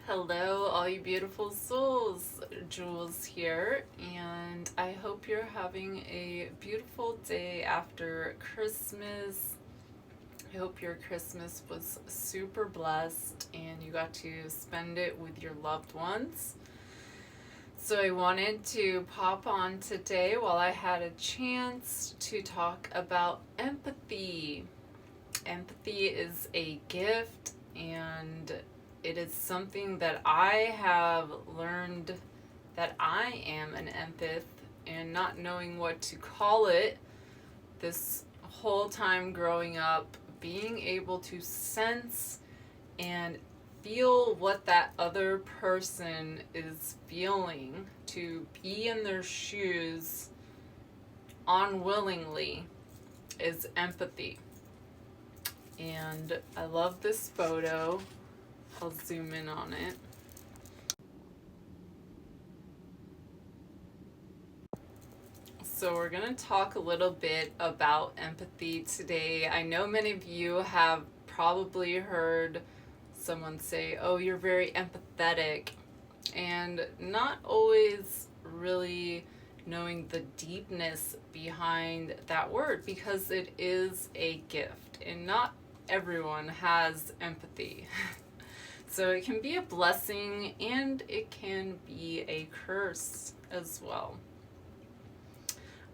Hello, all you beautiful souls. Jules here, and I hope you're having a beautiful day after Christmas. I hope your Christmas was super blessed and you got to spend it with your loved ones. So I wanted to pop on today while I had a chance to talk about empathy. Empathy is a gift, and it is something that I have learned that I am an empath, and not knowing what to call it this whole time growing up, being able to sense and feel what that other person is feeling, to be in their shoes unwillingly, is empathy. And I love this photo. I'll zoom in on it. So we're going to talk a little bit about empathy today. I know many of you have probably heard someone say, "Oh, you're very empathetic," and not always really knowing the deepness behind that word, because it is a gift and not everyone has empathy. So it can be a blessing and it can be a curse as well.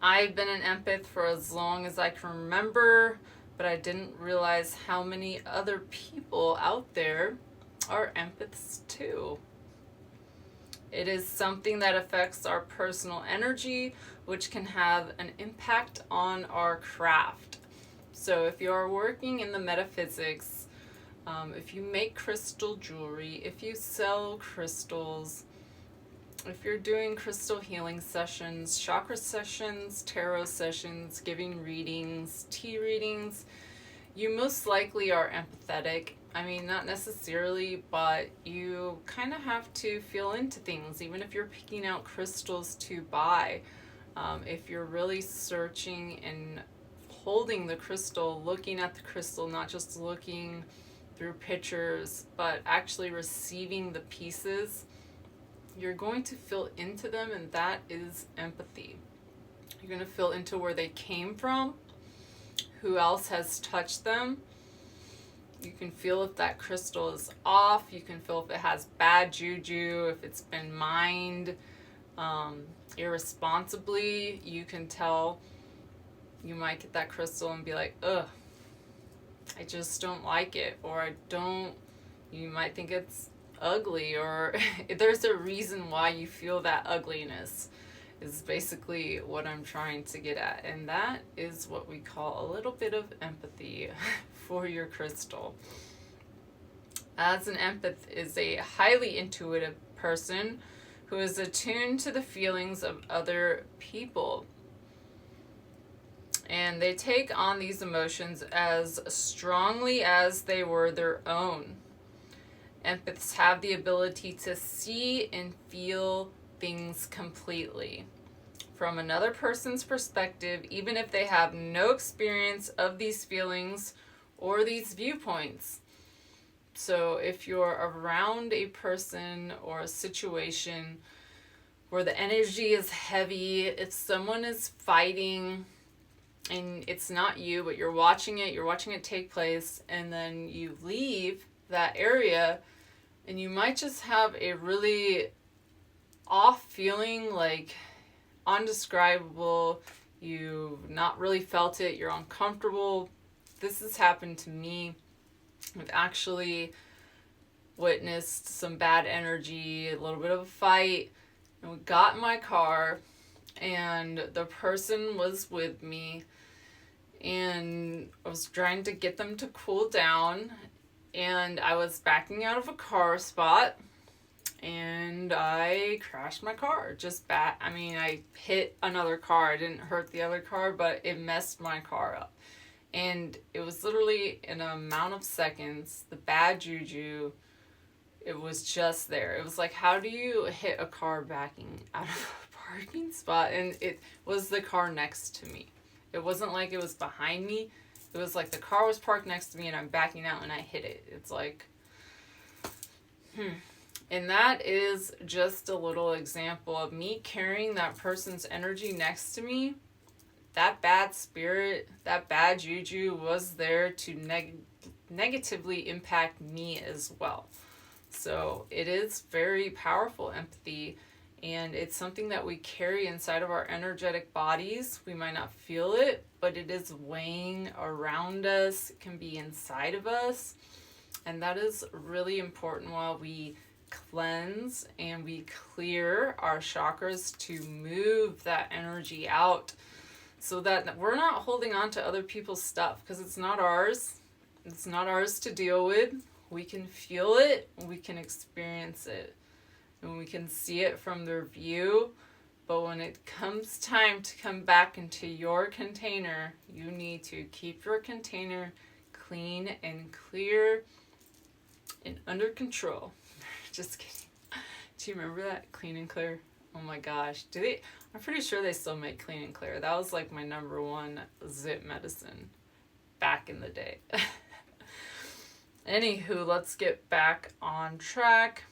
I've been an empath for as long as I can remember, but I didn't realize how many other people out there are empaths too. It is something that affects our personal energy, which can have an impact on our craft. So if you are working in the metaphysics, if you make crystal jewelry, if you sell crystals, if you're doing crystal healing sessions, chakra sessions, tarot sessions, giving readings, tea readings, you most likely are empathetic. I mean, not necessarily, but you kind of have to feel into things, even if you're picking out crystals to buy. If you're really searching and holding the crystal, looking at the crystal, not just looking through pictures, but actually receiving the pieces, you're going to feel into them, and that is empathy. You're going to feel into where they came from, who else has touched them. You can feel if that crystal is off. You can feel if it has bad juju, if it's been mined irresponsibly. You can tell. You might get that crystal and be like, ugh, I just don't like it, or you might think it's ugly, or there's a reason why you feel that ugliness, is basically what I'm trying to get at. And that is what we call a little bit of empathy for your crystal. As an empath is a highly intuitive person who is attuned to the feelings of other people. And they take on these emotions as strongly as they were their own. Empaths have the ability to see and feel things completely from another person's perspective, even if they have no experience of these feelings or these viewpoints. So if you're around a person or a situation where the energy is heavy, if someone is fighting and it's not you, but you're watching it take place, and then you leave that area, and you might just have a really off feeling, like undescribable. You've not really felt it. You're uncomfortable. This has happened to me. I've actually witnessed some bad energy, a little bit of a fight, and we got in my car, and the person was with me, and I was trying to get them to cool down, and I was backing out of a car spot, and I crashed my car. I hit another car. I didn't hurt the other car, but it messed my car up. And it was literally in an amount of seconds, the bad juju, it was just there. It was like, how do you hit a car backing out of a parking spot? And it was the car next to me. It wasn't like it was behind me. It was like the car was parked next to me and I'm backing out and I hit it. It's like, And that is just a little example of me carrying that person's energy next to me. That bad spirit, that bad juju was there to negatively impact me as well. So it is very powerful, empathy, and it's something that we carry inside of our energetic bodies. We might not feel it, but it is weighing around us. It can be inside of us, and that is really important while we cleanse and we clear our chakras to move that energy out, so that we're not holding on to other people's stuff, because it's not ours. It's not ours to deal with. We can feel it, we can experience it, and we can see it from their view. But when it comes time to come back into your container, you need to keep your container clean and clear and under control. Just kidding. Do you remember that? Clean and Clear? Oh my gosh. Do they? I'm pretty sure they still make Clean and Clear. That was like my number one zit medicine back in the day. Anywho, let's get back on track.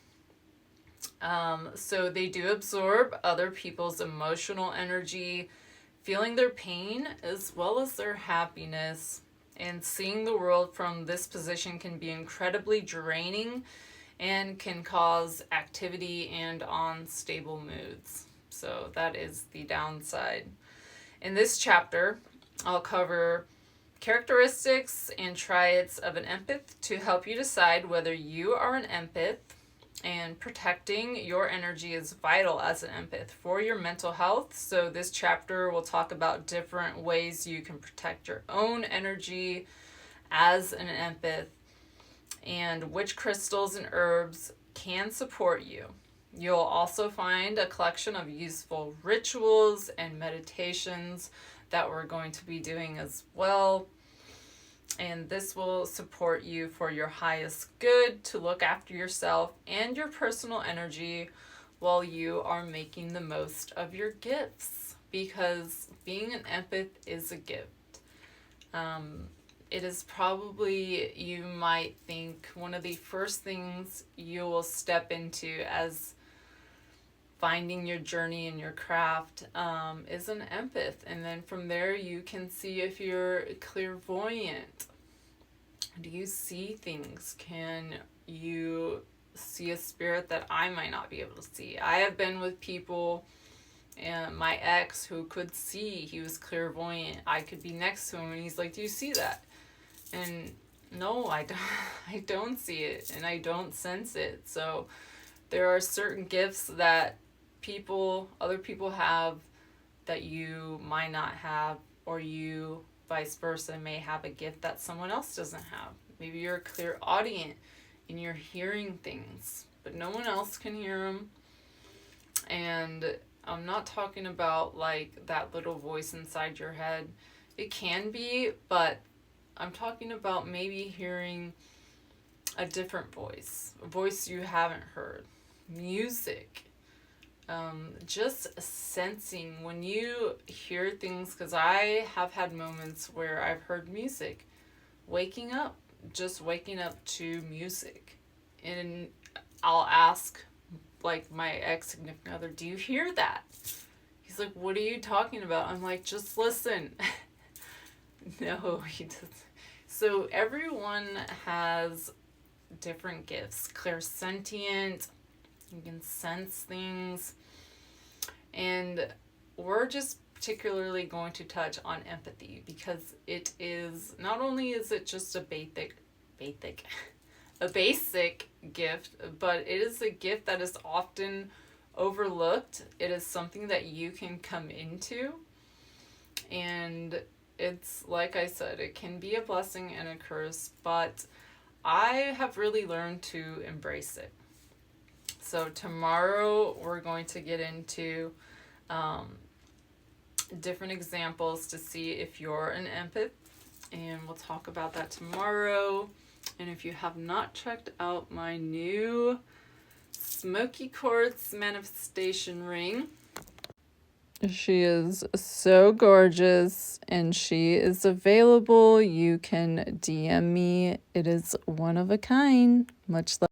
So they do absorb other people's emotional energy, feeling their pain as well as their happiness. And seeing the world from this position can be incredibly draining and can cause activity and unstable moods. So that is the downside. In this chapter, I'll cover characteristics and traits of an empath to help you decide whether you are an empath. And protecting your energy is vital as an empath for your mental health. So this chapter will talk about different ways you can protect your own energy as an empath, and which crystals and herbs can support you. You'll also find a collection of useful rituals and meditations that we're going to be doing as well. And this will support you for your highest good, to look after yourself and your personal energy while you are making the most of your gifts. Because being an empath is a gift. It is probably, you might think, one of the first things you will step into as finding your journey in your craft is an empath. And then from there you can see if you're clairvoyant. Do you see things? Can you see a spirit that I might not be able to see? I have been with people, and my ex, who could see, he was clairvoyant. I could be next to him and he's like, do you see that? And no, I don't see it, and I don't sense it. So there are certain gifts that other people have that you might not have, or you vice versa may have a gift that someone else doesn't have. Maybe you're a clairaudient and you're hearing things, but no one else can hear them. And I'm not talking about like that little voice inside your head. It can be, but I'm talking about maybe hearing a different voice, a voice you haven't heard, music, just sensing when you hear things, because I have had moments where I've heard music, waking up to music. And I'll ask like my ex-significant other, do you hear that? He's like, what are you talking about? I'm like, just listen. No, he doesn't. So everyone has different gifts. Clairsentient, you can sense things. And we're just particularly going to touch on empathy, because it is, not only is it just a basic gift, but it is a gift that is often overlooked. It is something that you can come into, and it's, like I said, it can be a blessing and a curse, but I have really learned to embrace it. So tomorrow we're going to get into different examples to see if you're an empath, and we'll talk about that tomorrow. And if you have not checked out my new smoky quartz manifestation ring, she is so gorgeous and she is available. You can DM me. It is one of a kind. Much love.